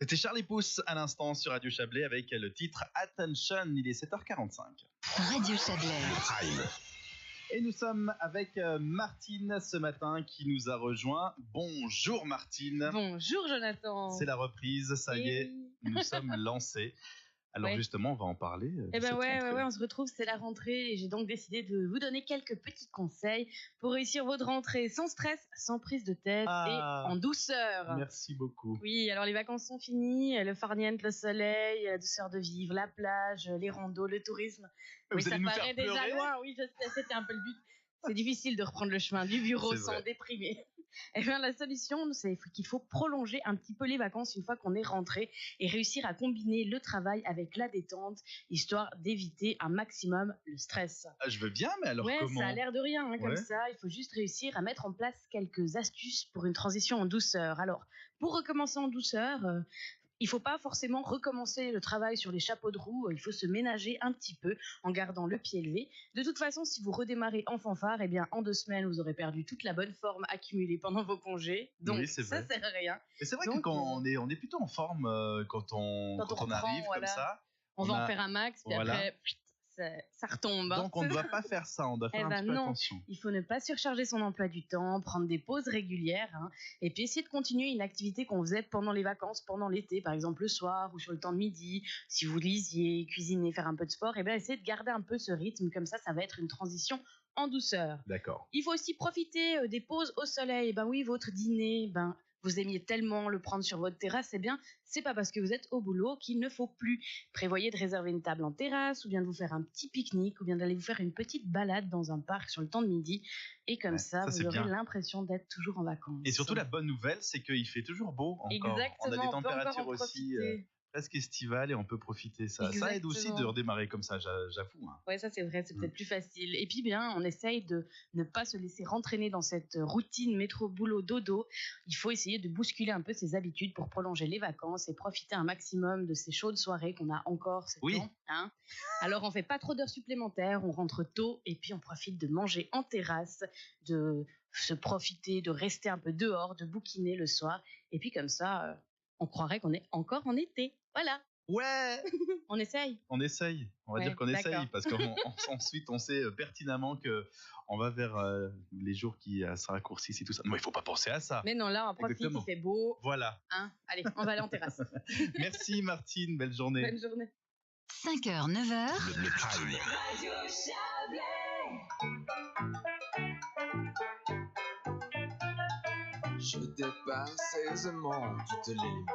C'était Charlie Pouce à l'instant sur Radio Chablais avec le titre Attention. Il est 7h45. Radio Chablais. Et nous sommes avec Martine ce matin qui nous a rejoint. Bonjour Martine. Bonjour Jonathan. C'est la reprise, ça y est, nous sommes lancés. Alors justement, on va en parler. Eh ben ouais, on se retrouve, c'est la rentrée et j'ai donc décidé de vous donner quelques petits conseils pour réussir votre rentrée sans stress, sans prise de tête et en douceur. Merci beaucoup. Oui, alors les vacances sont finies, le farniente, le soleil, la douceur de vivre, la plage, les randos, le tourisme. Vous ça allez nous paraît faire déjà pleurer loin, oui, je sais, c'était un peu le but. C'est difficile de reprendre le chemin du bureau sans déprimer. Eh bien, la solution, c'est qu'il faut prolonger un petit peu les vacances une fois qu'on est rentré et réussir à combiner le travail avec la détente, histoire d'éviter un maximum le stress. Je veux bien, mais alors comment ? Ça a l'air de rien, comme ça. Il faut juste réussir à mettre en place quelques astuces pour une transition en douceur. Alors, pour recommencer en douceur, il ne faut pas forcément recommencer le travail sur les chapeaux de roue, il faut se ménager un petit peu en gardant le pied levé. De toute façon, si vous redémarrez en fanfare, eh bien, en 2 semaines, vous aurez perdu toute la bonne forme accumulée pendant vos congés. Donc, oui, ça ne sert à rien. Mais c'est vrai que quand on est plutôt en forme quand on arrive comme ça. On va en faire un max, puis après... Ça retombe. Donc on ne doit pas faire ça, on doit faire un petit peu attention. Il faut ne pas surcharger son emploi du temps, prendre des pauses régulières, et puis essayer de continuer une activité qu'on faisait pendant les vacances, pendant l'été, par exemple le soir ou sur le temps de midi. Si vous lisiez, cuisinez, faire un peu de sport, et bien essayez de garder un peu ce rythme, comme ça va être une transition en douceur. D'accord. Il faut aussi profiter des pauses au soleil. Ben oui, votre dîner, vous aimiez tellement le prendre sur votre terrasse, eh bien, c'est pas parce que vous êtes au boulot qu'il ne faut plus. Prévoyez de réserver une table en terrasse, ou bien de vous faire un petit pique-nique, ou bien d'aller vous faire une petite balade dans un parc sur le temps de midi. Et comme ça vous aurez l'impression d'être toujours en vacances. Et surtout, la bonne nouvelle, c'est qu'il fait toujours beau encore. Exactement, on a des températures aussi presque estivale et on peut profiter. Ça aide aussi de redémarrer comme ça, j'avoue. Ouais, ça c'est vrai, c'est peut-être plus facile. Et puis on essaye de ne pas se laisser rentraîner dans cette routine métro boulot dodo. Il faut essayer de bousculer un peu ses habitudes pour prolonger les vacances et profiter un maximum de ces chaudes soirées qu'on a encore ce temps. Alors on fait pas trop d'heures supplémentaires, on rentre tôt et puis on profite de manger en terrasse, de se profiter, de rester un peu dehors, de bouquiner le soir. Et puis comme ça, on croirait qu'on est encore en été. Voilà. Ouais. On essaye. On va dire qu'on essaye parce qu'ensuite on sait pertinemment que on va vers les jours qui se raccourcissent et tout ça. Mais il faut pas penser à ça. Mais non, là on profite, il fait beau. Voilà. Allez, on va aller en terrasse. Merci Martine, belle journée. Bonne journée. 5h, 9h. Le Prime. Je dépasse aisément toutes les limites.